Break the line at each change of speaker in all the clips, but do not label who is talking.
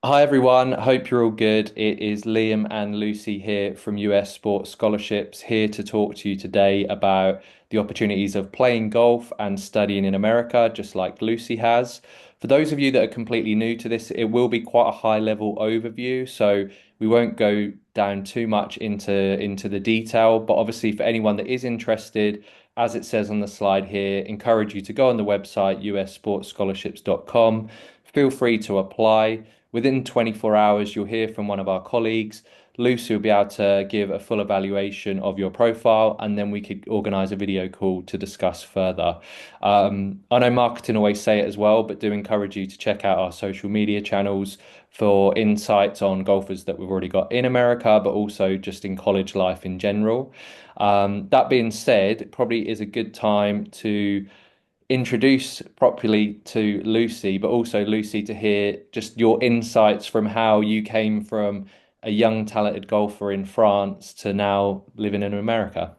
Hi everyone, hope you're all good. It is Liam and Lucy here from US Sports Scholarships, here to talk to you today about the opportunities of playing golf and studying in America, just like Lucy has. For those of you that are completely new to this, it will be quite a high level overview, so we won't go down too much into the detail, but obviously for anyone that is interested, as it says on the slide here, encourage you to go on the website ussportsscholarships.com. Feel free to apply. Within 24 hours, you'll hear from one of our colleagues. Lucy will be able to give a full evaluation of your profile, and then we could organize a video call to discuss further. I know marketing always say it as well, but do encourage you to check out our social media channels for insights on golfers that we've already got in America, but also just in college life in general. That being said, it probably is a good time to introduce properly to Lucy, but also Lucy to hear just your insights from how you came from a young, talented golfer in France to now living in America.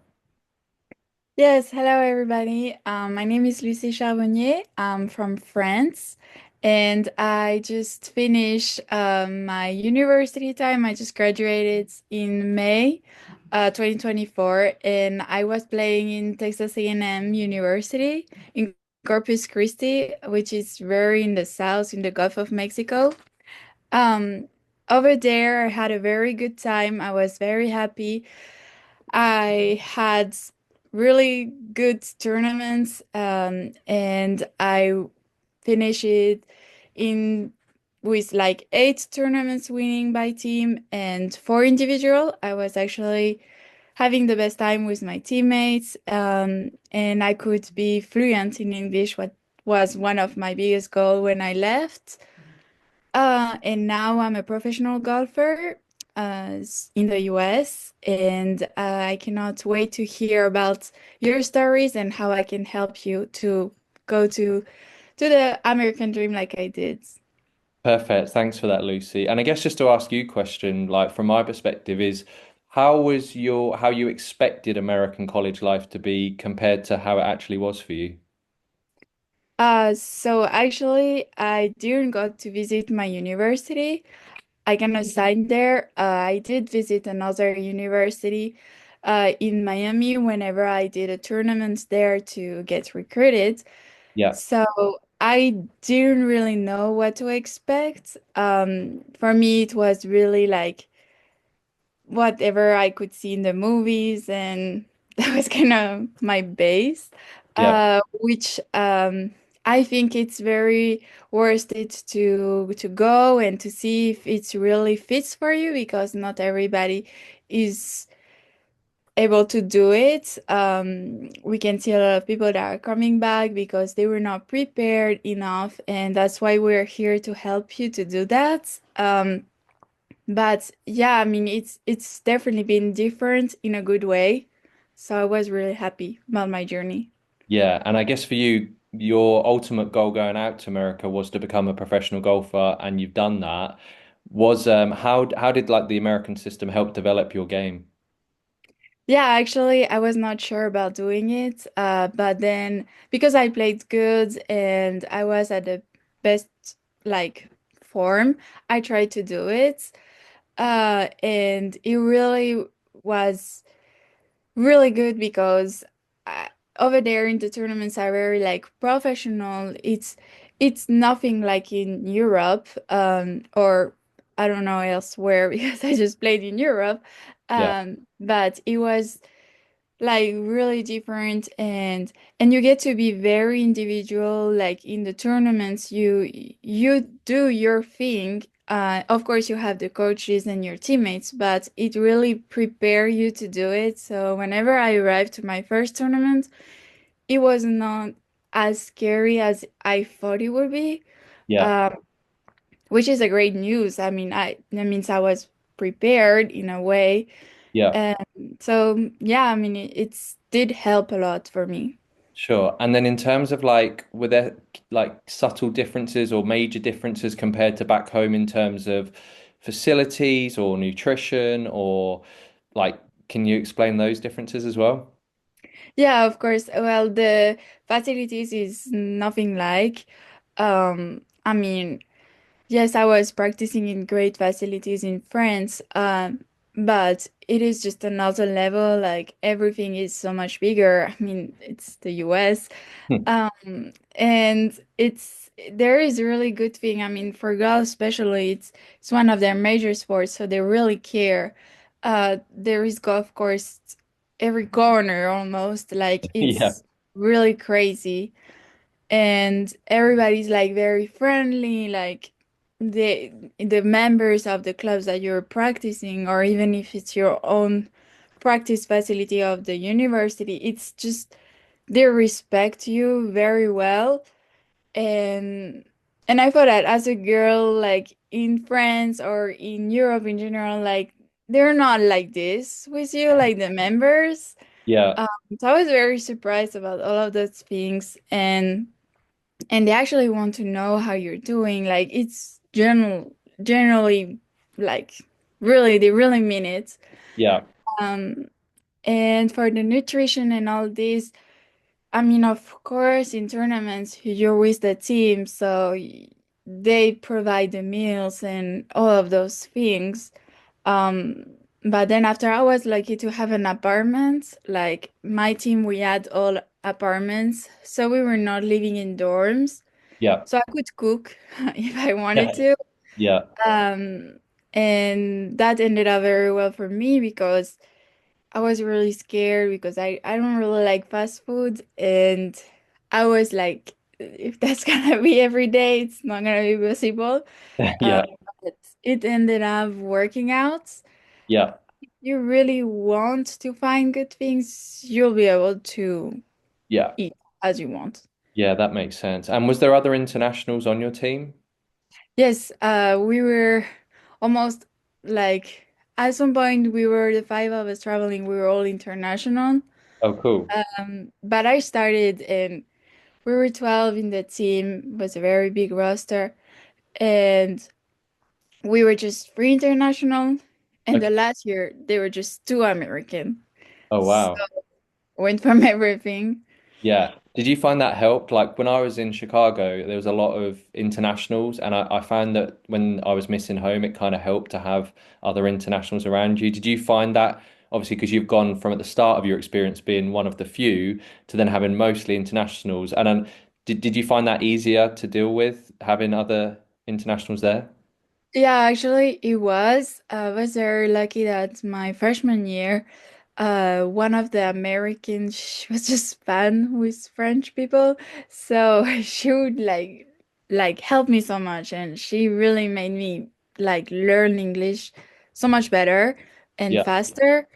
Yes, hello everybody. My name is Lucie Charbonnier. I'm from France and I just finished my university time. I just graduated in May 2024 and I was playing in Texas A&M University in Corpus Christi, which is very in the south in the Gulf of Mexico. Um, Over there, I had a very good time. I was very happy. I had really good tournaments, and I finished it in with like 8 tournaments winning by team and 4 individual. I was actually having the best time with my teammates, and I could be fluent in English, what was one of my biggest goal when I left. And now I'm a professional golfer in the US, and I cannot wait to hear about your stories and how I can help you to go to the American dream like I did.
Perfect. Thanks for that, Lucy. And I guess just to ask you a question, like from my perspective, is how you expected American college life to be compared to how it actually was for you?
So actually, I didn't go to visit my university. I got assigned there. I did visit another university in Miami whenever I did a tournament there to get recruited.
Yeah,
So I didn't really know what to expect. For me, it was really like whatever I could see in the movies, and that was kind of my base,
yeah,
which I think it's very worth it to go and to see if it really fits for you because not everybody is able to do it. We can see a lot of people that are coming back because they were not prepared enough, and that's why we're here to help you to do that. But yeah, I mean, it's definitely been different in a good way. So I was really happy about my journey.
yeah. And I guess for you, your ultimate goal going out to America was to become a professional golfer, and you've done that. Was how did like the American system help develop your game?
Yeah, actually, I was not sure about doing it, but then because I played good and I was at the best like form, I tried to do it, and it really was really good because uh, over there in the tournaments are very like professional. It's nothing like in Europe, or I don't know elsewhere because I just played in Europe.
Yeah,
But it was like really different, and you get to be very individual like in the tournaments. You do your thing. Of course you have the coaches and your teammates, but it really prepare you to do it. So whenever I arrived to my first tournament, it was not as scary as I thought it would be,
yeah,
um, which is a great news. I mean, I that means I was prepared in a way.
yeah.
So yeah, I mean it's did help a lot for me.
Sure. And then in terms of like, were there like subtle differences or major differences compared to back home in terms of facilities or nutrition or like, can you explain those differences as well?
Yeah, of course. Well, the facilities is nothing like. I mean, Yes, I was practicing in great facilities in France, but it is just another level. Like everything is so much bigger. I mean, it's the US. And it's there is a really good thing. I mean, for girls especially, it's one of their major sports, so they really care. There is golf course every corner almost. Like
Yeah.
it's really crazy, and everybody's like very friendly. Like the members of the clubs that you're practicing, or even if it's your own practice facility of the university, it's just they respect you very well. And and I thought that as a girl, like in France or in Europe in general, like they're not like this with you, like the members.
Yeah.
um, so I was very surprised about all of those things, and they actually want to know how you're doing. Like it's generally, like really they really mean it.
Yeah.
um and for the nutrition and all this, I mean, of course, in tournaments, you're with the team, so they provide the meals and all of those things. Um, but then after, I was lucky to have an apartment. Like my team, we had all apartments, so we were not living in dorms.
Yeah.
So I could cook if I wanted
Yeah.
to.
Yeah.
Um, and that ended up very well for me because I was really scared because I don't really like fast food, and I was like, if that's gonna be every day, it's not gonna be possible. Uh,
Yeah.
but it ended up working out.
Yeah.
You really want to find good things, you'll be able to
Yeah.
eat as you want.
Yeah, that makes sense. And was there other internationals on your team?
Yes, we were almost like at some point we were the five of us traveling, we were all international.
Oh, cool.
But I started and we were 12 in the team, it was a very big roster, and we were just three international. And the
Okay.
last year, they were just two American.
Oh,
So
wow.
went from everything.
Yeah. Did you find that helped? Like when I was in Chicago, there was a lot of internationals, and I found that when I was missing home, it kind of helped to have other internationals around you. Did you find that, obviously, because you've gone from at the start of your experience being one of the few to then having mostly internationals? And did you find that easier to deal with having other internationals there?
Yeah, actually, it was. I was very lucky that my freshman year, one of the Americans, she was just fun with French people, so she would like help me so much, and she really made me like learn English so much better and
Yeah.
faster.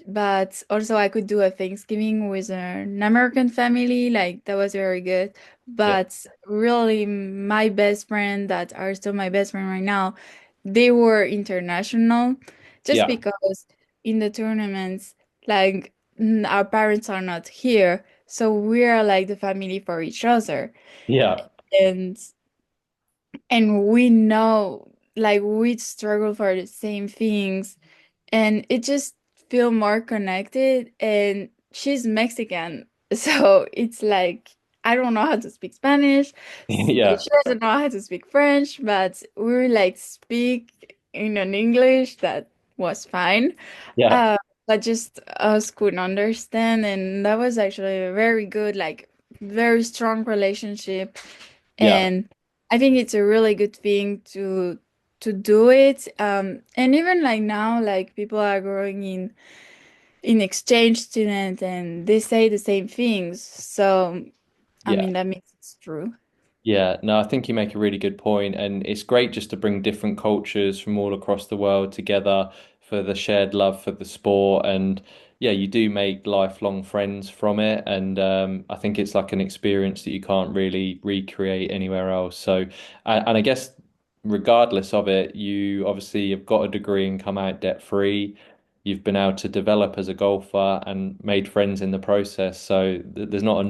But also I could do a Thanksgiving with an American family, like that was very good.
Yeah.
But really, my best friend that are still my best friend right now, they were international just
Yeah.
because in the tournaments, like our parents are not here. So we are like the family for each other.
Yeah.
And we know like we struggle for the same things, and it just feel more connected. And she's Mexican, so it's like I don't know how to speak Spanish.
Yeah.
She doesn't know how to speak French, but we like speak in an English that was fine.
Yeah.
Uh, but just us couldn't understand, and that was actually a very good, like very strong relationship.
Yeah.
And I think it's a really good thing to do it. And even like now, like people are growing in exchange student, and they say the same things. So I
Yeah.
mean that makes it true.
Yeah, no, I think you make a really good point, and it's great just to bring different cultures from all across the world together for the shared love for the sport. And yeah, you do make lifelong friends from it, and I think it's like an experience that you can't really recreate anywhere else. So, and I guess regardless of it, you obviously have got a degree and come out debt free. You've been able to develop as a golfer and made friends in the process. So there's not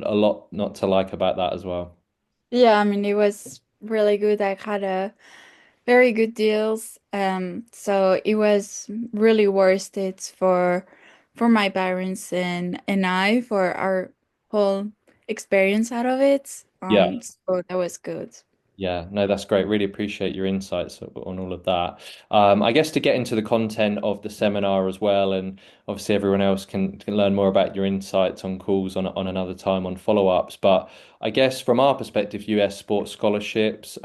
a lot not to like about that as well.
Yeah, I mean it was really good. I had a very good deals. So it was really worth it for my parents and I for our whole experience out of it.
Yeah.
So that was good.
Yeah, no, that's great. Really appreciate your insights on all of that. I guess to get into the content of the seminar as well, and obviously everyone else can learn more about your insights on calls on another time on follow-ups. But I guess from our perspective, US sports scholarships,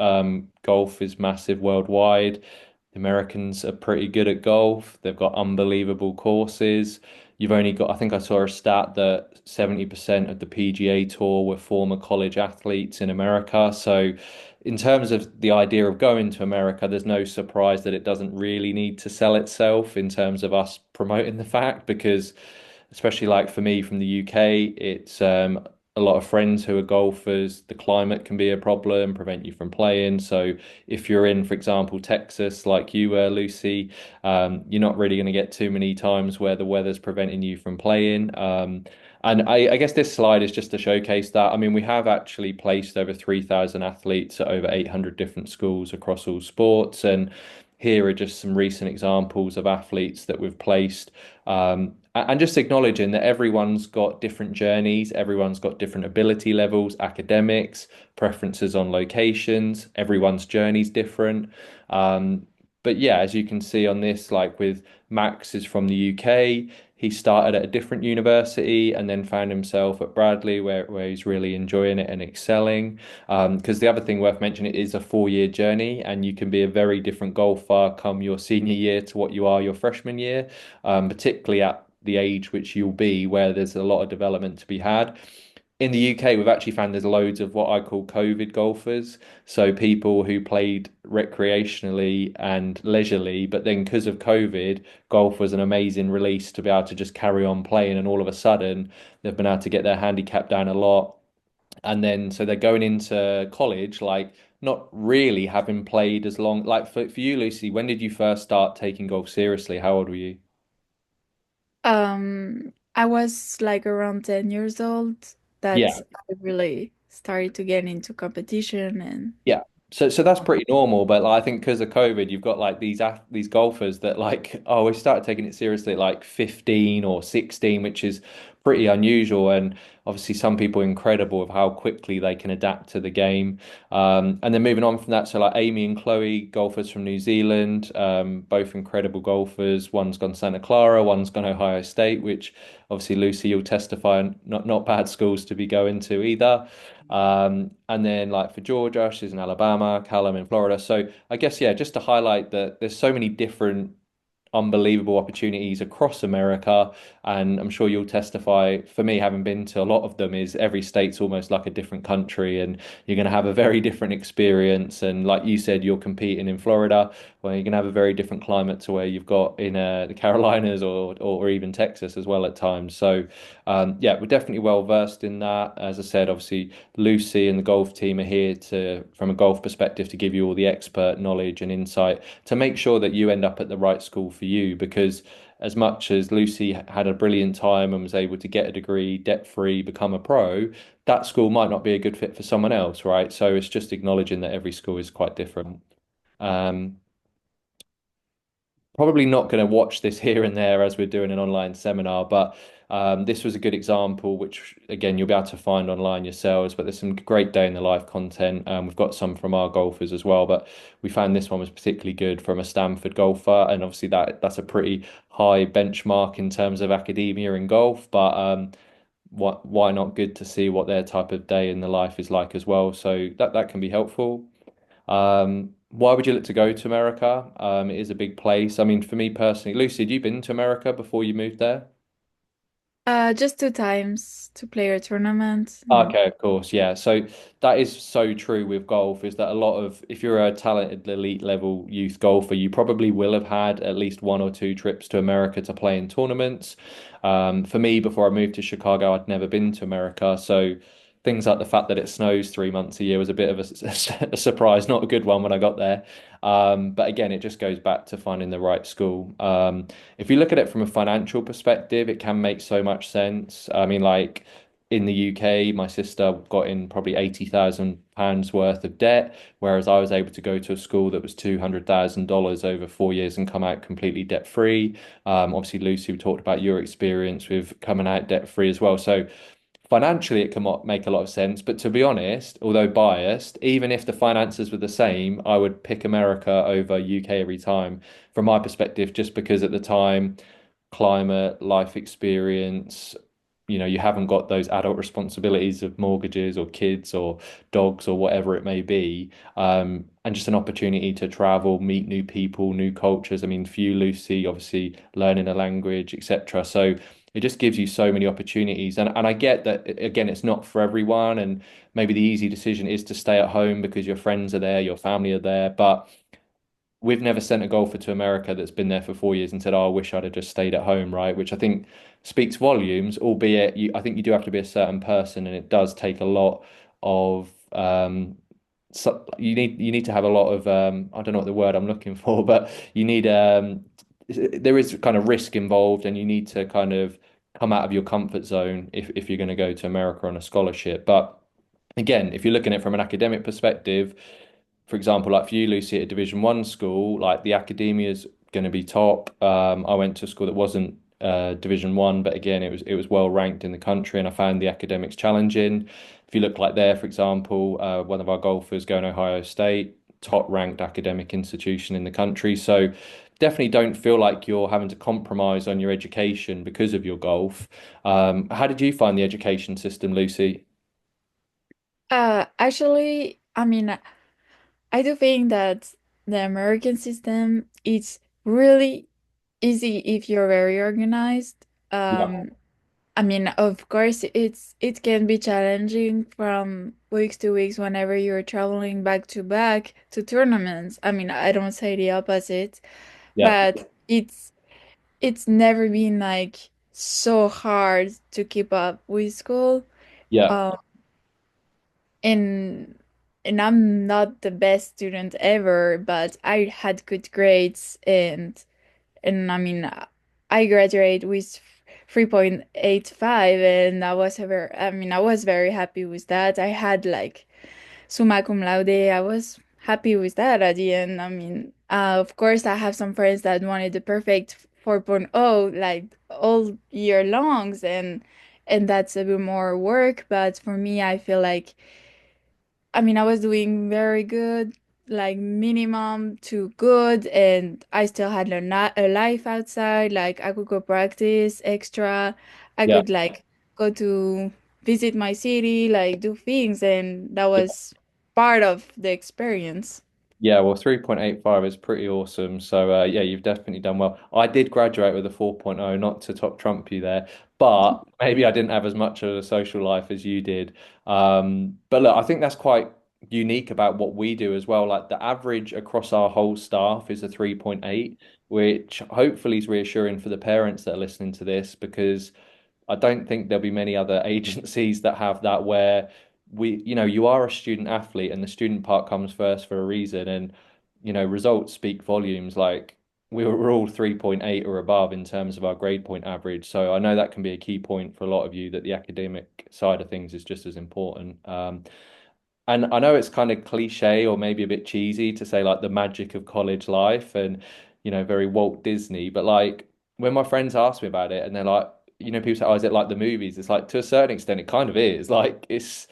golf is massive worldwide. The Americans are pretty good at golf. They've got unbelievable courses. You've only got, I think I saw a stat that 70% of the PGA Tour were former college athletes in America. So in terms of the idea of going to America, there's no surprise that it doesn't really need to sell itself in terms of us promoting the fact, because especially like for me from the UK, it's a lot of friends who are golfers. The climate can be a problem, prevent you from playing. So if you're in, for example, Texas, like you were, Lucy, you're not really going to get too many times where the weather's preventing you from playing. And I guess this slide is just to showcase that. I mean, we have actually placed over 3,000 athletes at over 800 different schools across all sports. And here are just some recent examples of athletes that we've placed. And just acknowledging that everyone's got different journeys, everyone's got different ability levels, academics, preferences on locations, everyone's journey's different. But yeah, as you can see on this, like with Max is from the UK. He started at a different university and then found himself at Bradley, where he's really enjoying it and excelling. Because the other thing worth mentioning, it is a 4 year journey, and you can be a very different golfer come your senior year to what you are your freshman year, particularly at the age which you'll be, where there's a lot of development to be had. In the UK, we've actually found there's loads of what I call COVID golfers. So people who played recreationally and leisurely, but then because of COVID, golf was an amazing release to be able to just carry on playing. And all of a sudden, they've been able to get their handicap down a lot. And then so they're going into college, like not really having played as long. Like for you, Lucy, when did you first start taking golf seriously? How old were you?
I was like around 10 years old that
Yeah.
I really started to get into competition and
Yeah. So that's pretty normal, but like, I think because of COVID, you've got like these golfers that like, oh, we started taking it seriously at like 15 or 16, which is pretty unusual. And obviously some people are incredible of how quickly they can adapt to the game. And then moving on from that, so like Amy and Chloe, golfers from New Zealand, both incredible golfers. One's gone Santa Clara, one's gone Ohio State, which obviously Lucy, you'll testify, not bad schools to be going to either. And then like for Georgia, she's in Alabama, Callum in Florida. So I guess yeah, just to highlight that there's so many different unbelievable opportunities across America. And I'm sure you'll testify, for me, having been to a lot of them, is every state's almost like a different country, and you're going to have a very different experience. And like you said, you're competing in Florida, where you're going to have a very different climate to where you've got in the Carolinas or even Texas as well at times. So yeah, we're definitely well versed in that. As I said, obviously Lucy and the golf team are here to, from a golf perspective, to give you all the expert knowledge and insight to make sure that you end up at the right school for you. Because as much as Lucy had a brilliant time and was able to get a degree debt free, become a pro, that school might not be a good fit for someone else, right? So it's just acknowledging that every school is quite different. Um, Probably not going to watch this here and there as we're doing an online seminar, but this was a good example, which again you'll be able to find online yourselves. But there's some great day in the life content. We've got some from our golfers as well, but we found this one was particularly good from a Stanford golfer, and obviously that's a pretty high benchmark in terms of academia in golf. But why not good to see what their type of day in the life is like as well? So that can be helpful. Why would you look to go to America? It is a big place. I mean, for me personally, Lucy, had you been to America before you moved there?
just 2 times to play a tournament. And
Okay, of course, yeah. So that is so true with golf, is that a lot of, if you're a talented elite level youth golfer, you probably will have had at least one or two trips to America to play in tournaments. For me, before I moved to Chicago, I'd never been to America. So things like the fact that it snows 3 months a year was a bit of a surprise, not a good one when I got there. But again, it just goes back to finding the right school. If you look at it from a financial perspective, it can make so much sense. I mean, like, in the UK, my sister got in probably £80,000 worth of debt, whereas I was able to go to a school that was $200,000 over 4 years and come out completely debt free. Obviously, Lucy, we talked about your experience with coming out debt free as well. So financially it can make a lot of sense. But to be honest, although biased, even if the finances were the same, I would pick America over UK every time from my perspective, just because at the time, climate, life experience, you haven't got those adult responsibilities of mortgages or kids or dogs or whatever it may be. And just an opportunity to travel, meet new people, new cultures. I mean, for you, Lucy, obviously learning a language, etc. So it just gives you so many opportunities. And I get that again, it's not for everyone. And maybe the easy decision is to stay at home because your friends are there, your family are there. But we've never sent a golfer to America that's been there for 4 years and said, "Oh, I wish I'd have just stayed at home," right? Which I think speaks volumes, albeit I think you do have to be a certain person, and it does take a lot of so you need to have a lot of I don't know what the word I'm looking for, but you need there is kind of risk involved, and you need to kind of come out of your comfort zone if you're going to go to America on a scholarship. But again, if you're looking at it from an academic perspective, for example, like for you, Lucy, at a Division 1 school, like the academia is going to be top. I went to a school that wasn't Division 1, but again, it was well ranked in the country, and I found the academics challenging. If you look like there, for example, one of our golfers going to Ohio State, top ranked academic institution in the country. So definitely don't feel like you're having to compromise on your education because of your golf. How did you find the education system, Lucy?
Actually, I mean, I do think that the American system is really easy if you're very organized.
Yeah,
I mean, of course, it can be challenging from weeks to weeks whenever you're traveling back to back to tournaments. I mean, I don't say the opposite,
yeah,
but it's never been like so hard to keep up with school.
yeah,
Um, and I'm not the best student ever, but I had good grades and I mean I graduated with 3.85 and I was very happy with that. I had like summa cum laude. I was happy with that at the end. I mean, of course I have some friends that wanted the perfect 4.0 like all year longs and that's a bit more work, but for me I feel like I mean, I was doing very good, like minimum to good, and I still had a life outside. Like I could go practice extra. I
yeah.
could like go to visit my city, like do things, and that was part of the experience.
Yeah, well, 3.85 is pretty awesome. So, yeah, you've definitely done well. I did graduate with a 4.0, not to top trump you there, but maybe I didn't have as much of a social life as you did. But look, I think that's quite unique about what we do as well. Like the average across our whole staff is a 3.8, which hopefully is reassuring for the parents that are listening to this because I don't think there'll be many other agencies that have that where you are a student athlete and the student part comes first for a reason. And, results speak volumes. Like we're all 3.8 or above in terms of our grade point average. So I know that can be a key point for a lot of you that the academic side of things is just as important. And I know it's kind of cliche or maybe a bit cheesy to say like the magic of college life and, very Walt Disney, but like when my friends ask me about it and they're like, people say, "Oh, is it like the movies?" It's like to a certain extent it kind of is. Like it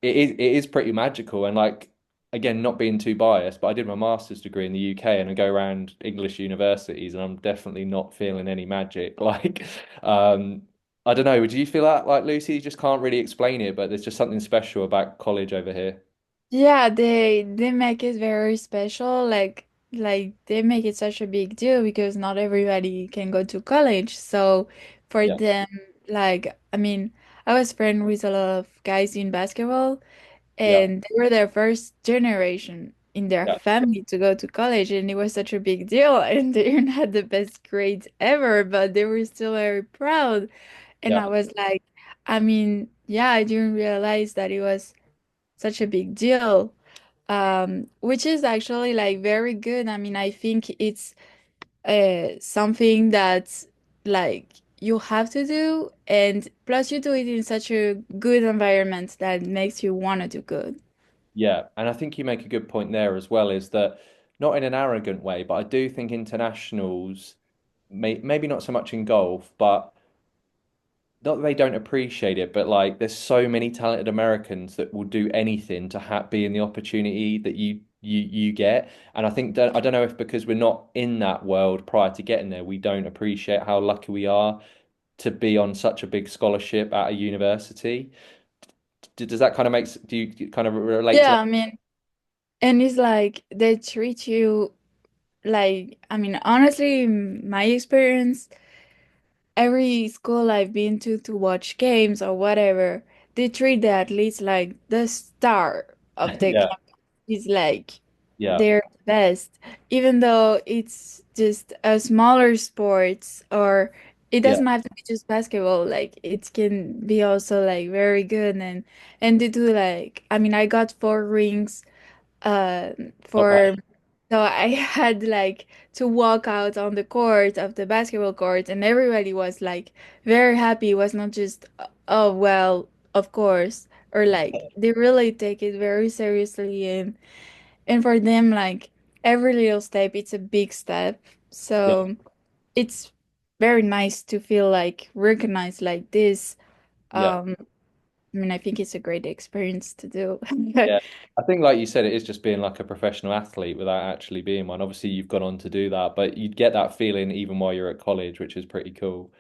is pretty magical and like again, not being too biased, but I did my master's degree in the UK and I go around English universities and I'm definitely not feeling any magic. Like I don't know, do you feel that like Lucy, you just can't really explain it, but there's just something special about college over here?
Yeah, they make it very special. Like they make it such a big deal because not everybody can go to college. So for
Yeah.
them, like I mean, I was friends with a lot of guys in basketball,
Yeah.
and they were their first generation in their
Yeah.
family to go to college, and it was such a big deal. And they didn't have the best grades ever, but they were still very proud. And I
Yeah.
was like, I mean, yeah, I didn't realize that it was such a big deal, which is actually like very good. I mean, I think it's something that's like you have to do, and plus you do it in such a good environment that makes you want to do good.
Yeah. And I think you make a good point there as well, is that not in an arrogant way, but I do think internationals maybe not so much in golf, but not that they don't appreciate it, but like there's so many talented Americans that will do anything to ha be in the opportunity that you get. And I think that I don't know if because we're not in that world prior to getting there, we don't appreciate how lucky we are to be on such a big scholarship at a university. Does that kind of do you kind of relate to
Yeah,
that?
I mean, and it's like they treat you like, I mean, honestly, in my experience, every school I've been to watch games or whatever, they treat the athletes like the star of the
Yeah,
campus. It's like
yeah,
they're the best, even though it's just a smaller sports or it
yeah.
doesn't have to be just basketball. Like it can be also like very good and they do like I mean I got 4 rings uh
Oh, wow.
for so I had like to walk out on the court of the basketball court, and everybody was like very happy. It was not just, oh, well, of course, or like they really take it very seriously. And for them, like every little step, it's a big step.
Yeah,
So it's very nice to feel like recognized like this.
yeah.
I mean, I think it's a great experience to do.
Yeah, I think like you said, it is just being like a professional athlete without actually being one. Obviously, you've gone on to do that, but you'd get that feeling even while you're at college, which is pretty cool.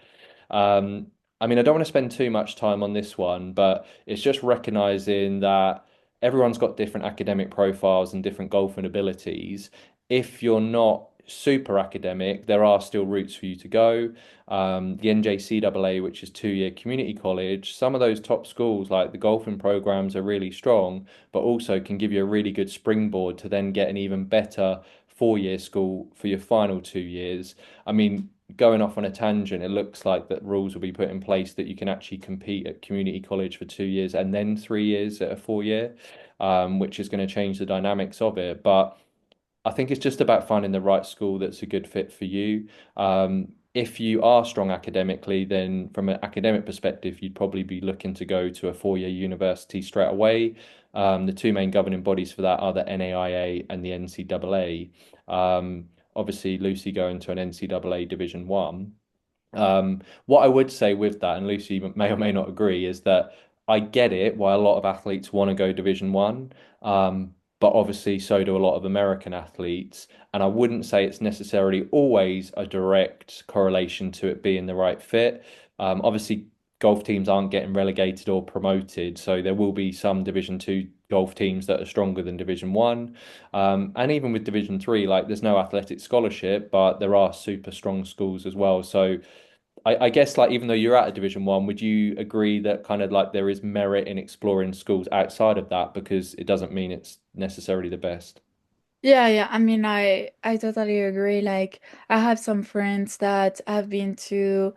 Um, I mean, I don't want to spend too much time on this one, but it's just recognizing that everyone's got different academic profiles and different golfing abilities. If you're not super academic, there are still routes for you to go. The NJCAA, which is 2 year community college, some of those top schools, like the golfing programs, are really strong, but also can give you a really good springboard to then get an even better 4 year school for your final 2 years. I mean, going off on a tangent, it looks like that rules will be put in place that you can actually compete at community college for 2 years and then 3 years at a 4 year, which is going to change the dynamics of it. But I think it's just about finding the right school that's a good fit for you. If you are strong academically, then from an academic perspective, you'd probably be looking to go to a 4 year university straight away. The two main governing bodies for that are the NAIA and the NCAA. Obviously, Lucy going to an NCAA Division One. What I would say with that, and Lucy may or may not agree, is that I get it why a lot of athletes want to go Division One, but obviously so do a lot of American athletes. And I wouldn't say it's necessarily always a direct correlation to it being the right fit. Obviously, golf teams aren't getting relegated or promoted, so there will be some Division Two golf teams that are stronger than Division One. And even with Division Three, like there's no athletic scholarship, but there are super strong schools as well. So I guess like even though you're at a Division One, would you agree that kind of like there is merit in exploring schools outside of that because it doesn't mean it's necessarily the best?
Yeah, yeah. I mean, I totally agree. Like, I have some friends that have been to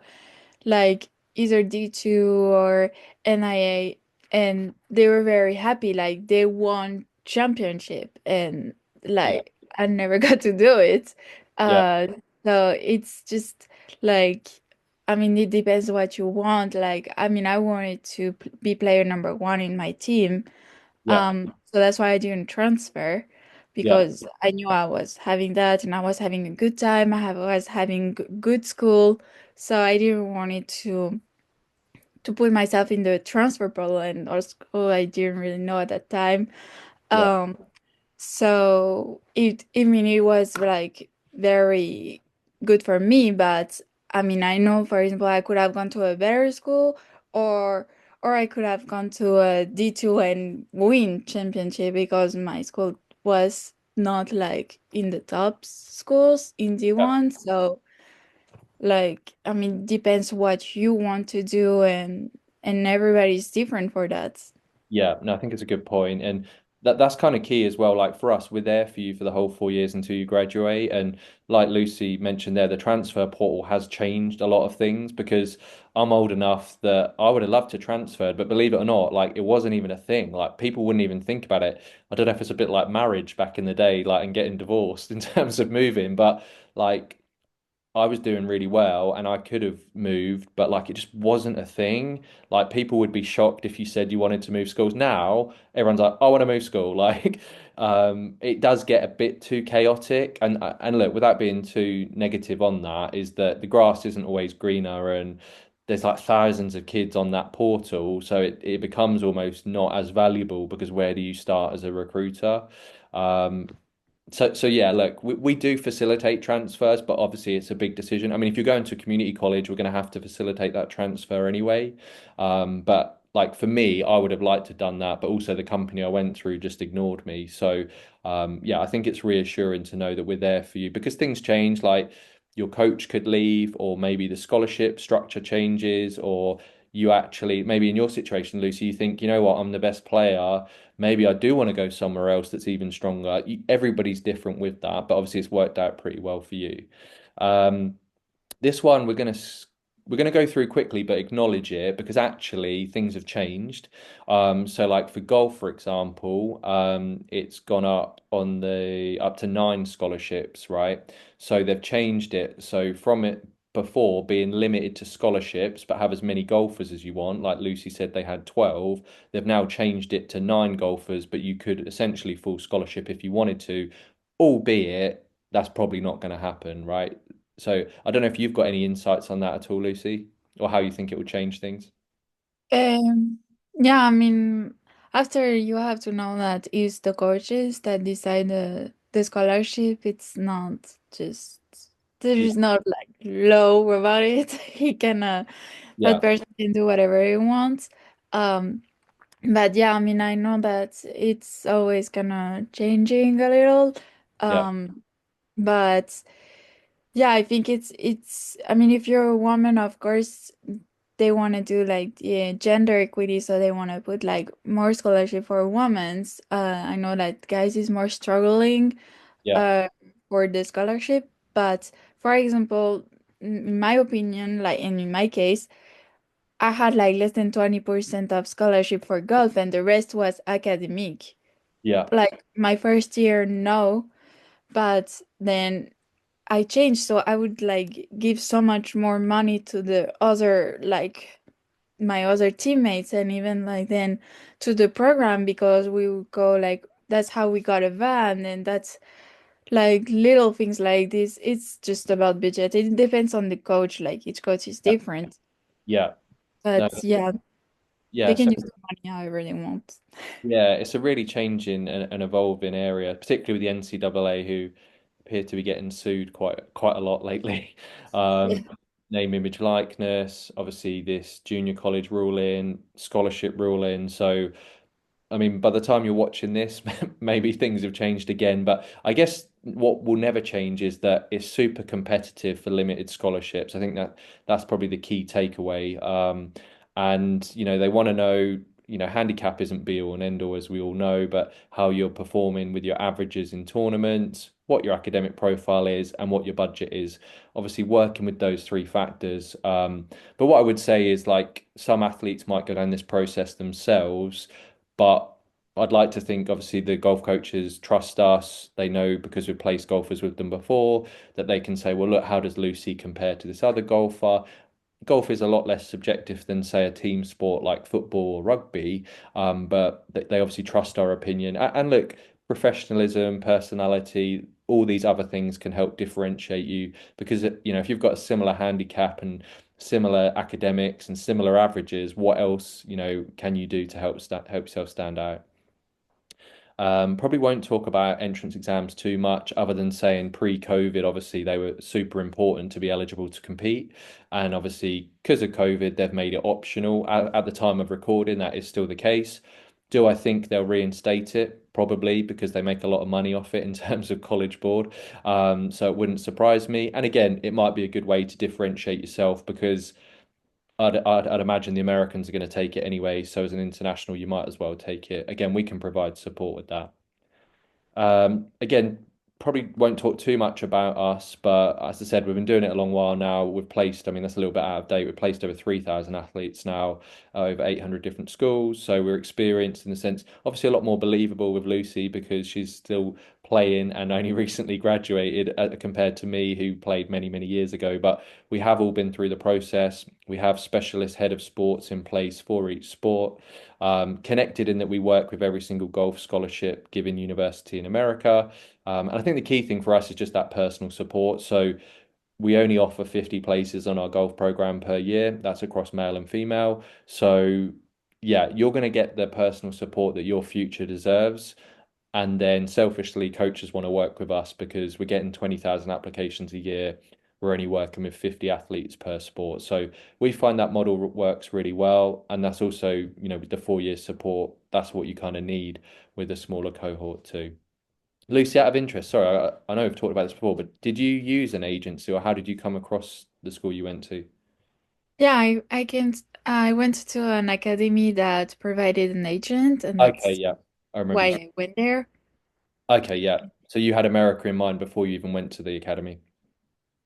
like either D2 or NIA, and they were very happy. Like, they won championship, and
Yeah,
like I never got to do it.
yeah,
Uh, so it's just like, I mean, it depends what you want. Like, I mean, I wanted to be player number one in my team.
yeah,
So that's why I didn't transfer
yeah,
because I knew I was having that and I was having a good time. was having good school, so I didn't want it to put myself in the transfer portal and or school I didn't really know at that time.
yeah,
Um, so I mean, it was like very good for me, but I mean, I know, for example, I could have gone to a better school or or I could have gone to a D2 and win championship because my school was not like in the top schools in
yeah.
D1. So like, I mean, depends what you want to do and everybody's different for that.
Yeah, no, I think it's a good point, and that's kind of key as well. Like for us, we're there for you for the whole 4 years until you graduate, and like Lucy mentioned there, the transfer portal has changed a lot of things because I'm old enough that I would have loved to transfer, but believe it or not, like it wasn't even a thing. Like people wouldn't even think about it. I don't know if it's a bit like marriage back in the day, like and getting divorced in terms of moving, but like I was doing really well and I could have moved, but like it just wasn't a thing. Like people would be shocked if you said you wanted to move schools. Now everyone's like, I want to move school. Like it does get a bit too chaotic. And look, without being too negative on that, is that the grass isn't always greener and there's like thousands of kids on that portal, so it becomes almost not as valuable because where do you start as a recruiter? Um, so yeah, look, we do facilitate transfers, but obviously it's a big decision. I mean, if you're going to a community college, we're going to have to facilitate that transfer anyway. But like for me, I would have liked to have done that, but also the company I went through just ignored me. So yeah, I think it's reassuring to know that we're there for you because things change. Like your coach could leave, or maybe the scholarship structure changes, or you actually maybe in your situation, Lucy, you think, you know what, I'm the best player, maybe I do want to go somewhere else that's even stronger. Everybody's different with that, but obviously it's worked out pretty well for you. Um, this one we're gonna go through quickly, but acknowledge it because actually things have changed. So like for golf, for example, it's gone up to 9 scholarships, right? So they've changed it. So from it before being limited to scholarships, but have as many golfers as you want, like Lucy said, they had 12. They've now changed it to 9 golfers, but you could essentially full scholarship if you wanted to, albeit that's probably not going to happen, right? So I don't know if you've got any insights on that at all, Lucy, or how you think it will change things.
Yeah, I mean, after you have to know that it's the coaches that decide the scholarship. It's not just there
Yeah,
is not like law about it. He can that
yeah,
person can do whatever he wants. Um, but yeah, I mean, I know that it's always kind of changing a little.
yeah,
Um, but yeah, I think it's I mean, if you're a woman, of course they want to do like gender equity, so they want to put like more scholarship for women. I know that guys is more struggling
yeah,
uh for the scholarship, but for example, in my opinion, like and in my case, I had like less than 20% of scholarship for golf and the rest was academic.
yeah,
Like my first year, no, but then I changed, so I would like give so much more money to the other like my other teammates and even like then to the program because we would go like that's how we got a van and that's like little things like this. It's just about budget. It depends on the coach, like each coach is
yeah,
different.
yeah. No,
But yeah, they
yeah.
can
So
use the money however they want.
yeah, it's a really changing and evolving area, particularly with the NCAA, who appear to be getting sued quite a lot lately.
Yeah.
Um, Name, image, likeness. Obviously, this junior college ruling, scholarship ruling. So I mean, by the time you're watching this, maybe things have changed again. But I guess what will never change is that it's super competitive for limited scholarships. I think that's probably the key takeaway. And they want to know, handicap isn't be all and end all, as we all know, but how you're performing with your averages in tournaments, what your academic profile is, and what your budget is. Obviously, working with those three factors. But what I would say is like some athletes might go down this process themselves, but I'd like to think, obviously, the golf coaches trust us. They know because we've placed golfers with them before that they can say, well, look, how does Lucy compare to this other golfer? Golf is a lot less subjective than, say, a team sport like football or rugby. But they obviously trust our opinion. And look, professionalism, personality, all these other things can help differentiate you because, if you've got a similar handicap and similar academics and similar averages, what else, can you do to help yourself stand out? Probably won't talk about entrance exams too much, other than saying pre-COVID, obviously they were super important to be eligible to compete. And obviously, because of COVID, they've made it optional. At the time of recording, that is still the case. Do I think they'll reinstate it? Probably because they make a lot of money off it in terms of College Board. So it wouldn't surprise me. And again, it might be a good way to differentiate yourself because I'd imagine the Americans are going to take it anyway. So as an international, you might as well take it. Again, we can provide support with that. Again, probably won't talk too much about us, but as I said, we've been doing it a long while now. We've placed, I mean, that's a little bit out of date. We've placed over 3,000 athletes now, over 800 different schools. So we're experienced in the sense, obviously a lot more believable with Lucy because she's still playing and only recently graduated compared to me who played many, many years ago. But we have all been through the process. We have specialist head of sports in place for each sport, connected in that we work with every single golf scholarship given university in America. And I think the key thing for us is just that personal support. So we only offer 50 places on our golf program per year. That's across male and female. So, yeah, you're going to get the personal support that your future deserves. And then selfishly, coaches want to work with us because we're getting 20,000 applications a year. We're only working with 50 athletes per sport. So we find that model works really well. And that's also, with the 4 year support, that's what you kind of need with a smaller cohort too. Lucy, out of interest, sorry, I know we've talked about this before, but did you use an agency or how did you come across the school you went to?
Yeah, I went to an academy that provided an agent, and
Okay,
that's
yeah, I remember
why
you.
I went there.
Okay, yeah. So you had America in mind before you even went to the academy.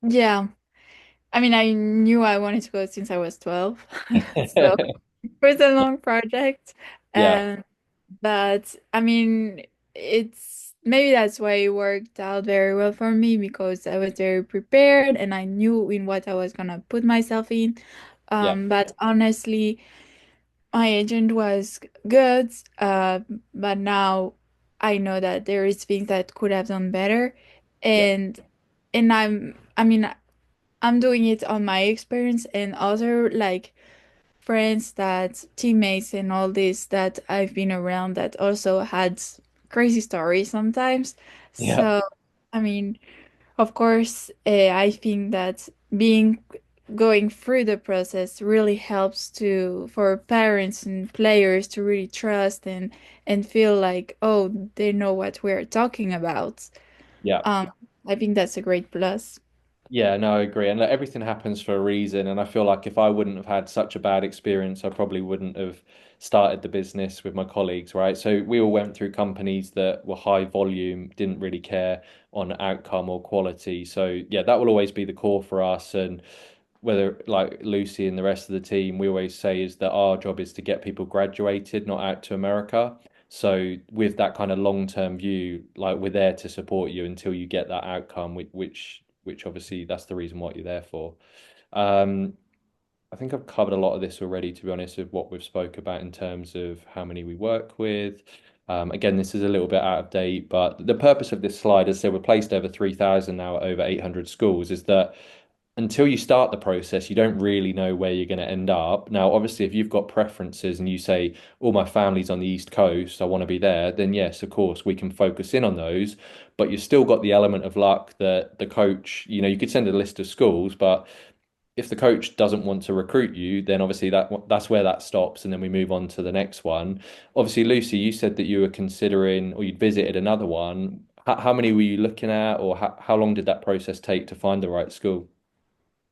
Yeah. I mean, I knew I wanted to go since I was 12. So it was a long project.
Yeah,
And but I mean, it's maybe that's why it worked out very well for me because I was very prepared and I knew in what I was gonna put myself in.
yeah,
But honestly, my agent was good, but now I know that there is things that could have done better,
yeah,
and I mean, I'm doing it on my experience and other like friends that teammates and all this that I've been around that also had crazy stories sometimes.
yeah,
So, I mean, of course, I think that being going through the process really helps to for parents and players to really trust and feel like, oh, they know what we're talking about.
yeah.
Um, I think that's a great plus.
Yeah, no, I agree. And like, everything happens for a reason. And I feel like if I wouldn't have had such a bad experience, I probably wouldn't have started the business with my colleagues, right? So we all went through companies that were high volume, didn't really care on outcome or quality. So yeah, that will always be the core for us. And whether like Lucy and the rest of the team, we always say is that our job is to get people graduated, not out to America. So with that kind of long-term view, like we're there to support you until you get that outcome, which obviously that's the reason what you're there for. Um, I think I've covered a lot of this already, to be honest, with what we've spoke about in terms of how many we work with. Again, this is a little bit out of date, but the purpose of this slide, as I said, we're placed over 3,000 now at over 800 schools, is that until you start the process, you don't really know where you're going to end up. Now, obviously, if you've got preferences and you say, "All my family's on the East Coast, I want to be there," then yes, of course, we can focus in on those. But you've still got the element of luck that the coach, you could send a list of schools, but if the coach doesn't want to recruit you, then obviously that's where that stops, and then we move on to the next one. Obviously, Lucy, you said that you were considering or you'd visited another one. How many were you looking at, or how long did that process take to find the right school?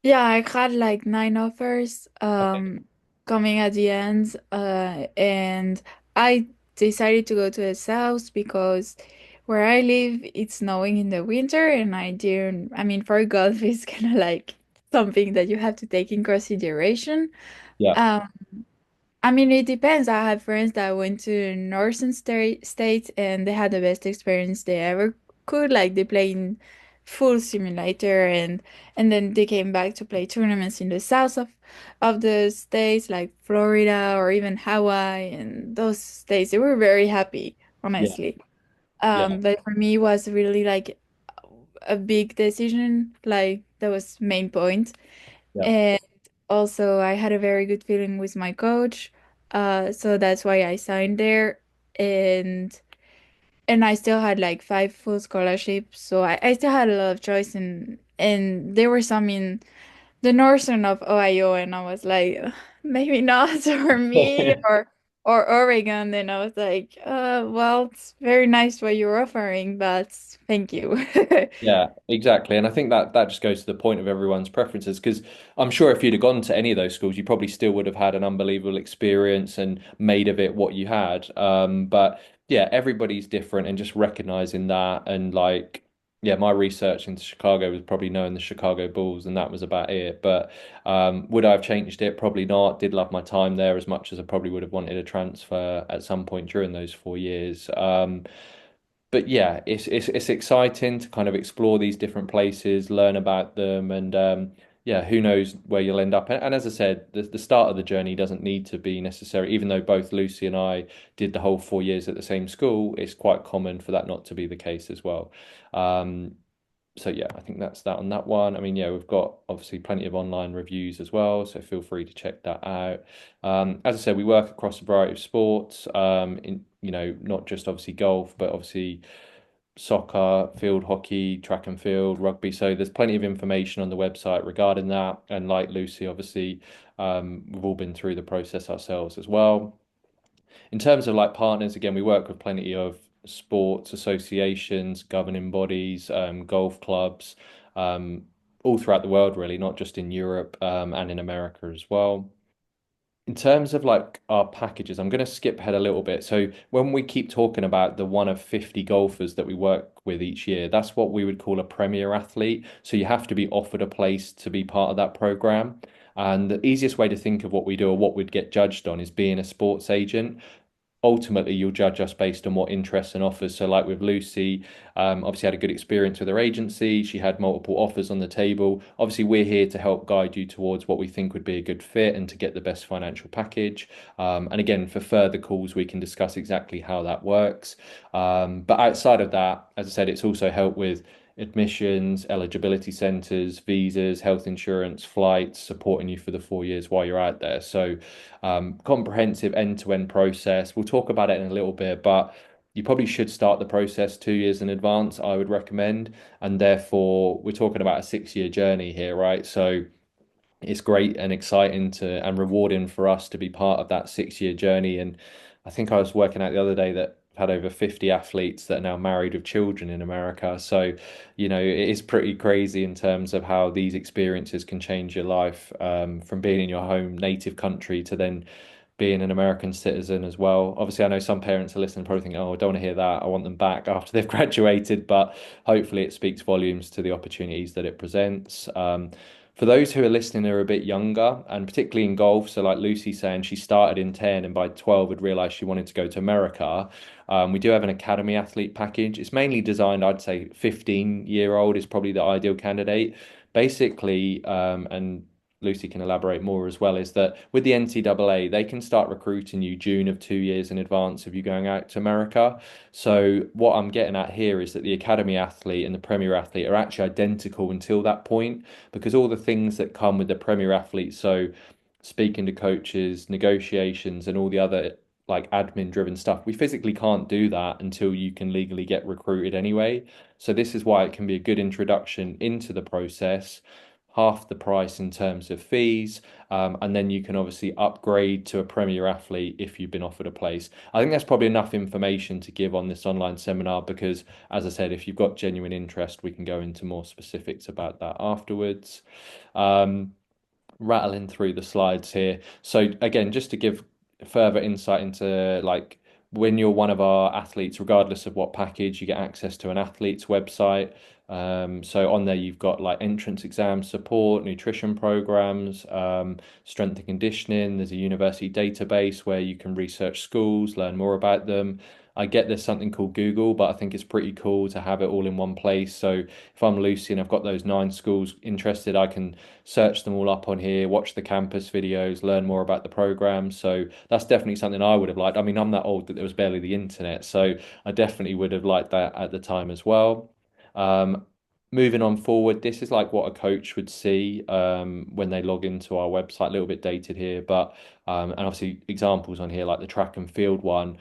Yeah, I had like 9 offers coming at the end, and I decided to go to the south because where I live it's snowing in the winter, and I didn't. I mean, for golf, it's kind of like something that you have to take in consideration.
Yeah.
Um, I mean, it depends. I have friends that went to northern states and they had the best experience they ever could. Like they play in full simulator and then they came back to play tournaments in the south of the states, like Florida or even Hawaii and those states. They were very happy,
Yeah.
honestly.
Yeah.
But for me, it was really like a big decision. Like that was main point.
Yeah.
And also, I had a very good feeling with my coach. So that's why I signed there. And and I still had like 5 full scholarships. So I still had a lot of choice and there were some in the northern of Ohio and I was like, maybe not for me or Oregon. And I was like, well, it's very nice what you're offering, but thank you.
Yeah, exactly. And I think that just goes to the point of everyone's preferences because I'm sure if you'd have gone to any of those schools, you probably still would have had an unbelievable experience and made of it what you had. But yeah, everybody's different and just recognizing that and like, yeah, my research into Chicago was probably knowing the Chicago Bulls and that was about it. But would I have changed it? Probably not. Did love my time there as much as I probably would have wanted a transfer at some point during those 4 years. But yeah, it's exciting to kind of explore these different places, learn about them, and yeah, who knows where you'll end up. And as I said, the start of the journey doesn't need to be necessary. Even though both Lucy and I did the whole 4 years at the same school, it's quite common for that not to be the case as well. Um, So yeah, I think that's that on that one. I mean, yeah, we've got obviously plenty of online reviews as well, so feel free to check that out. As I said, we work across a variety of sports, in not just obviously golf, but obviously soccer, field hockey, track and field, rugby. So there's plenty of information on the website regarding that. And like Lucy, obviously, we've all been through the process ourselves as well. In terms of like partners, again, we work with plenty of sports associations, governing bodies, golf clubs, um, all throughout the world, really, not just in Europe, and in America as well. In terms of like our packages, I'm going to skip ahead a little bit. So when we keep talking about the one of 50 golfers that we work with each year, that's what we would call a premier athlete. So you have to be offered a place to be part of that program. And the easiest way to think of what we do or what we'd get judged on is being a sports agent. Ultimately you'll judge us based on what interests and offers. So like with Lucy, obviously had a good experience with her agency. She had multiple offers on the table. Obviously, we're here to help guide you towards what we think would be a good fit and to get the best financial package. And again, for further calls, we can discuss exactly how that works. But outside of that, as I said, it's also helped with admissions, eligibility centres, visas, health insurance, flights, supporting you for the 4 years while you're out there. So comprehensive end-to-end process. We'll talk about it in a little bit, but you probably should start the process 2 years in advance, I would recommend. And therefore, we're talking about a 6 year journey here, right? So it's great and exciting to and rewarding for us to be part of that 6 year journey. And I think I was working out the other day that I've had over 50 athletes that are now married with children in America. So, it is pretty crazy in terms of how these experiences can change your life, from being in your home native country to then being an American citizen as well. Obviously, I know some parents are listening, probably thinking, oh, I don't want to hear that. I want them back after they've graduated. But hopefully, it speaks volumes to the opportunities that it presents. For those who are listening who are a bit younger, and particularly in golf, so like Lucy saying she started in 10 and by 12 had realized she wanted to go to America. We do have an academy athlete package. It's mainly designed, I'd say 15-year-old is probably the ideal candidate. Basically, and Lucy can elaborate more as well, is that with the NCAA, they can start recruiting you June of 2 years in advance of you going out to America. So what I'm getting at here is that the academy athlete and the premier athlete are actually identical until that point, because all the things that come with the premier athlete, so speaking to coaches, negotiations, and all the other like admin driven stuff, we physically can't do that until you can legally get recruited anyway. So this is why it can be a good introduction into the process, half the price in terms of fees, and then you can obviously upgrade to a premier athlete if you've been offered a place. I think that's probably enough information to give on this online seminar because, as I said, if you've got genuine interest, we can go into more specifics about that afterwards. Um, Rattling through the slides here. So again, just to give further insight into like when you're one of our athletes, regardless of what package, you get access to an athlete's website. So on there, you've got like entrance exam support, nutrition programs, strength and conditioning. There's a university database where you can research schools, learn more about them. I get there's something called Google, but I think it's pretty cool to have it all in one place. So if I'm Lucy and I've got those 9 schools interested, I can search them all up on here, watch the campus videos, learn more about the program. So that's definitely something I would have liked. I mean, I'm that old that there was barely the internet, so I definitely would have liked that at the time as well. Um, Moving on forward, this is like what a coach would see when they log into our website. A little bit dated here, but and obviously examples on here like the track and field one.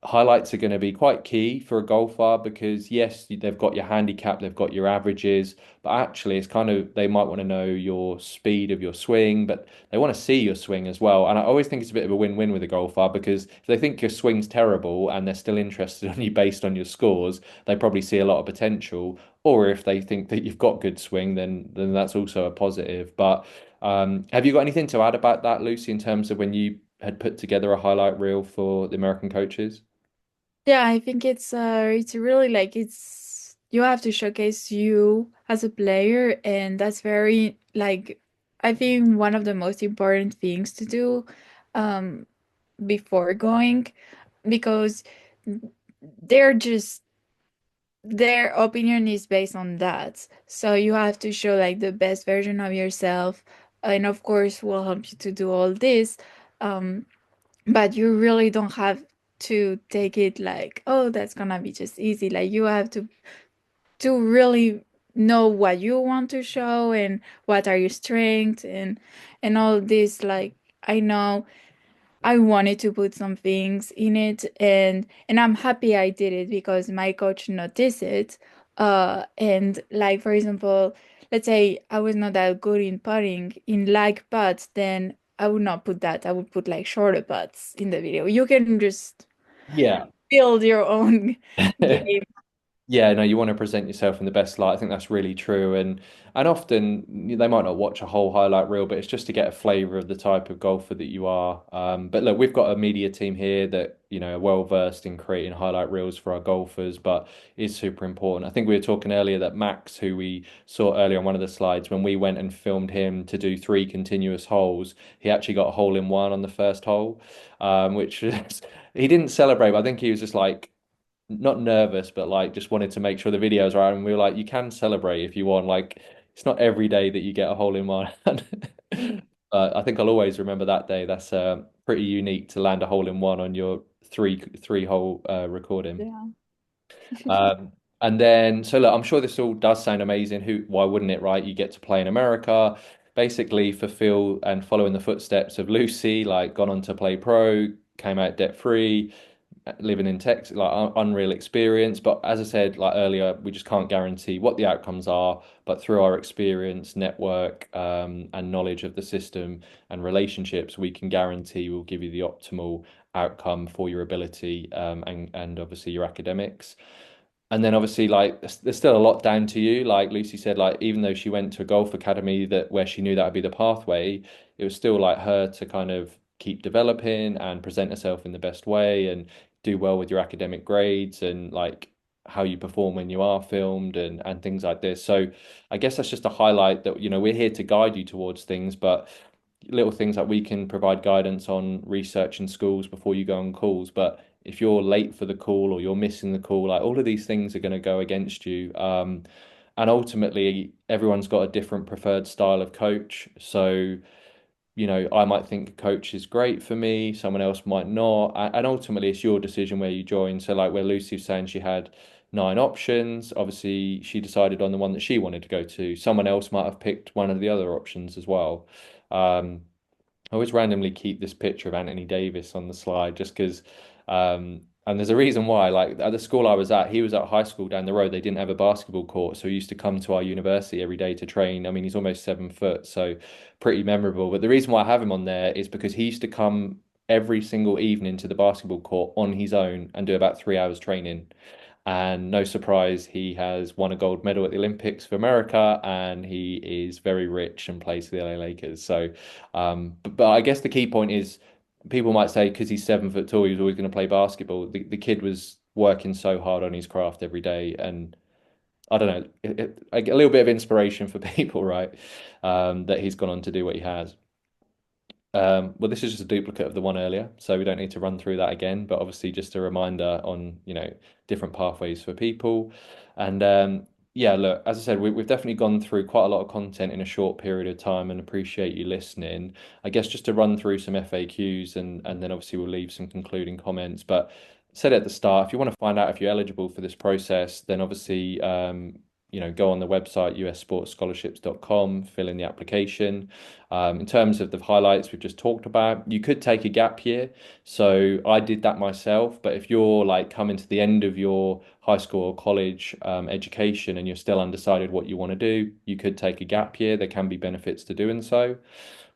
Highlights are going to be quite key for a golfer because yes, they've got your handicap, they've got your averages, but actually it's kind of they might want to know your speed of your swing, but they want to see your swing as well. And I always think it's a bit of a win-win with a golfer because if they think your swing's terrible and they're still interested in you based on your scores, they probably see a lot of potential. Or if they think that you've got good swing, then that's also a positive. But have you got anything to add about that, Lucy, in terms of when you had put together a highlight reel for the American coaches?
Yeah, I think it's really like it's you have to showcase you as a player, and that's very like I think one of the most important things to do um before going, because they're just their opinion is based on that. So you have to show like the best version of yourself, and of course will help you to do all this. Um but you really don't have to take it like, oh, that's gonna be just easy. Like you have to really know what you want to show and what are your strengths and all this. Like I know I wanted to put some things in it, and I'm happy I did it because my coach noticed it. And like for example, let's say I was not that good in putting in like putts, then I would not put that. I would put like shorter putts in the video. You can just
Yeah.
build your own game.
Yeah, no, you want to present yourself in the best light. I think that's really true. And often they might not watch a whole highlight reel, but it's just to get a flavor of the type of golfer that you are. But look, we've got a media team here that, are well versed in creating highlight reels for our golfers, but is super important. I think we were talking earlier that Max, who we saw earlier on one of the slides, when we went and filmed him to do 3 continuous holes, he actually got a hole in one on the first hole, which is, he didn't celebrate, but I think he was just like not nervous, but like just wanted to make sure the videos are out. And we were like, you can celebrate if you want. Like, it's not every day that you get a hole in one. But I think I'll always remember that day. That's pretty unique to land a hole in one on your three hole recording.
Yeah.
And then, so look, I'm sure this all does sound amazing. Why wouldn't it, right? You get to play in America, basically fulfill and follow in the footsteps of Lucy, like gone on to play pro, came out debt free, living in Texas, like unreal experience. But as I said, like earlier, we just can't guarantee what the outcomes are. But through our experience, network, and knowledge of the system and relationships, we can guarantee we'll give you the optimal outcome for your ability, and obviously your academics. And then obviously, like, there's still a lot down to you. Like Lucy said, like, even though she went to a golf academy that where she knew that would be the pathway, it was still like her to kind of keep developing and present herself in the best way and do well with your academic grades and like how you perform when you are filmed and things like this. So I guess that's just a highlight that, we're here to guide you towards things, but little things like we can provide guidance on research in schools before you go on calls. But if you're late for the call or you're missing the call, like all of these things are going to go against you. And ultimately, everyone's got a different preferred style of coach. So, I might think a coach is great for me, someone else might not. And ultimately, it's your decision where you join. So, like where Lucy was saying she had 9 options, obviously, she decided on the one that she wanted to go to. Someone else might have picked one of the other options as well. Um, I always randomly keep this picture of Anthony Davis on the slide just because, and there's a reason why. Like at the school I was at, he was at high school down the road. They didn't have a basketball court, so he used to come to our university every day to train. I mean, he's almost 7 foot, so pretty memorable. But the reason why I have him on there is because he used to come every single evening to the basketball court on his own and do about 3 hours training. And no surprise, he has won a gold medal at the Olympics for America, and he is very rich and plays for the LA Lakers. So, but I guess the key point is people might say because he's 7 foot tall, he's always going to play basketball. The kid was working so hard on his craft every day, and I don't know, a little bit of inspiration for people, right? That he's gone on to do what he has. Well, this is just a duplicate of the one earlier, so we don't need to run through that again. But obviously, just a reminder on, different pathways for people. And yeah, look, as I said, we've definitely gone through quite a lot of content in a short period of time and appreciate you listening. I guess just to run through some FAQs and then obviously we'll leave some concluding comments. But said at the start, if you want to find out if you're eligible for this process, then obviously, go on the website, ussportsscholarships.com, fill in the application. In terms of the highlights we've just talked about, you could take a gap year. So I did that myself. But if you're like coming to the end of your high school or college education and you're still undecided what you want to do, you could take a gap year. There can be benefits to doing so.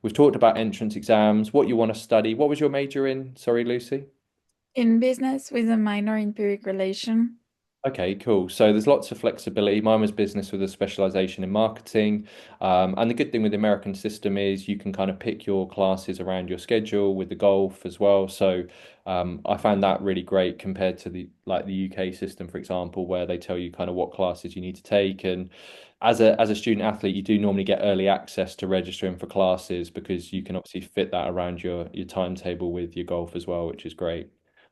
We've talked about entrance exams, what you want to study. What was your major in? Sorry, Lucy.
In business with a minor in public relation.
Okay, cool. So there's lots of flexibility. Mine was business with a specialization in marketing. And the good thing with the American system is you can kind of pick your classes around your schedule with the golf as well. So I found that really great compared to the UK system, for example, where they tell you kind of what classes you need to take. And as a student athlete, you do normally get early access to registering for classes because you can obviously fit that around your timetable with your golf as well, which is great.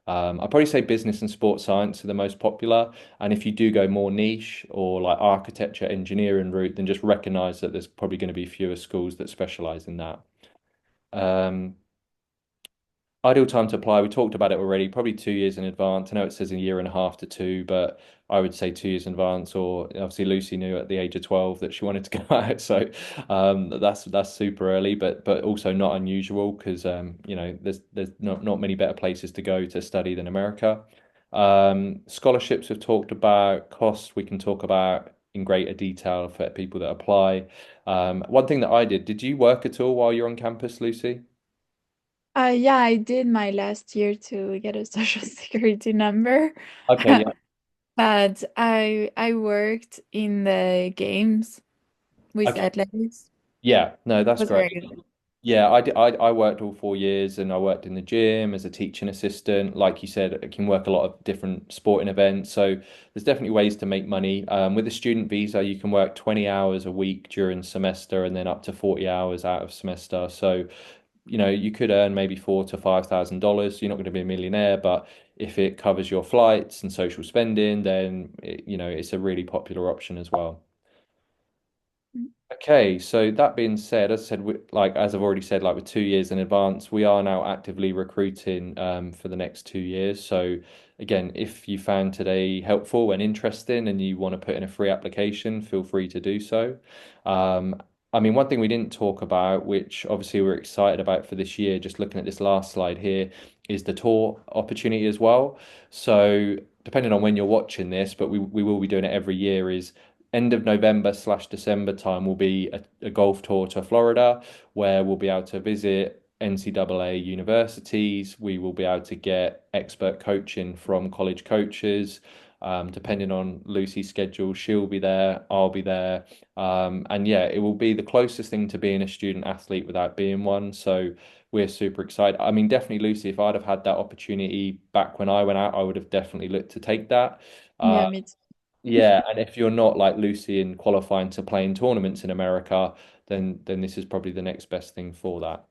I'd probably say business and sports science are the most popular. And if you do go more niche or like architecture, engineering route, then just recognize that there's probably going to be fewer schools that specialize in that. Um, Ideal time to apply. We talked about it already, probably 2 years in advance. I know it says a year and a half to two, but I would say 2 years in advance. Or obviously, Lucy knew at the age of 12 that she wanted to go out, so that's super early, but also not unusual because there's not many better places to go to study than America. Scholarships we've talked about. Costs we can talk about in greater detail for people that apply. One thing that I did. Did you work at all while you're on campus, Lucy?
Yeah, I did my last year to get a social security number.
Okay,
But I worked in the games with
yeah.
athletics.
Yeah, no,
It
that's
was
great.
very good.
Yeah, I worked all 4 years and I worked in the gym as a teaching assistant. Like you said, I can work a lot of different sporting events. So there's definitely ways to make money. With a student visa, you can work 20 hours a week during semester and then up to 40 hours out of semester. So, you could earn maybe $4,000 to $5,000. You're not going to be a millionaire, but if it covers your flights and social spending, then it's a really popular option as well. Okay, so that being said, as I said, as I've already said, like with 2 years in advance, we are now actively recruiting for the next 2 years. So again, if you found today helpful and interesting and you want to put in a free application, feel free to do so. I mean, one thing we didn't talk about, which obviously we're excited about for this year, just looking at this last slide here, is the tour opportunity as well. So depending on when you're watching this, but we will be doing it every year, is end of November/December time will be a golf tour to Florida where we'll be able to visit NCAA universities. We will be able to get expert coaching from college coaches. Depending on Lucy's schedule, she'll be there, I'll be there. And yeah, it will be the closest thing to being a student athlete without being one. So we're super excited. I mean, definitely, Lucy, if I'd have had that opportunity back when I went out, I would have definitely looked to take that. Uh,
Yeah, me too.
yeah, and if you're not like Lucy in qualifying to play in tournaments in America, then this is probably the next best thing for that.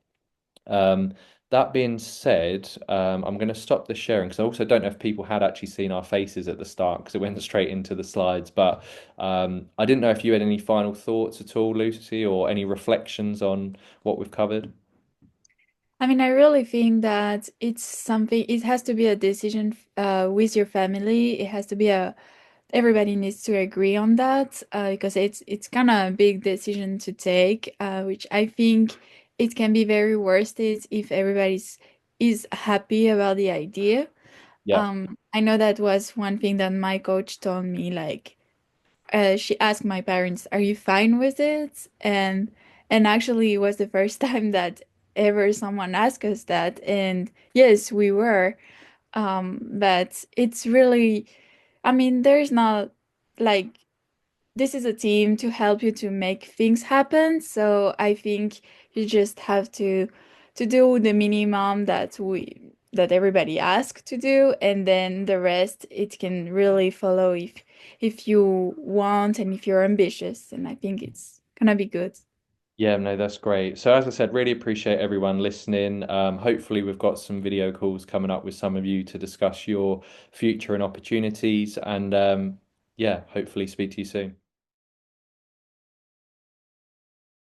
Um, that being said, I'm going to stop the sharing because I also don't know if people had actually seen our faces at the start because it went straight into the slides. But I didn't know if you had any final thoughts at all, Lucy, or any reflections on what we've covered.
I mean, I really think that it's something, it has to be a decision with your family. It has to be everybody needs to agree on that because it's kind of a big decision to take, which I think it can be very worth it if everybody's is happy about the idea.
Yeah.
I know that was one thing that my coach told me, like, she asked my parents, "Are you fine with it?" And actually, it was the first time that ever someone asked us that, and yes, we were. But it's really, I mean, there's not like this is a team to help you to make things happen. So I think you just have to do the minimum that everybody asks to do, and then the rest it can really follow if you want and if you're ambitious. And I think it's gonna be good.
Yeah, no, that's great. So as I said, really appreciate everyone listening. Hopefully we've got some video calls coming up with some of you to discuss your future and opportunities. And yeah, hopefully speak to you soon.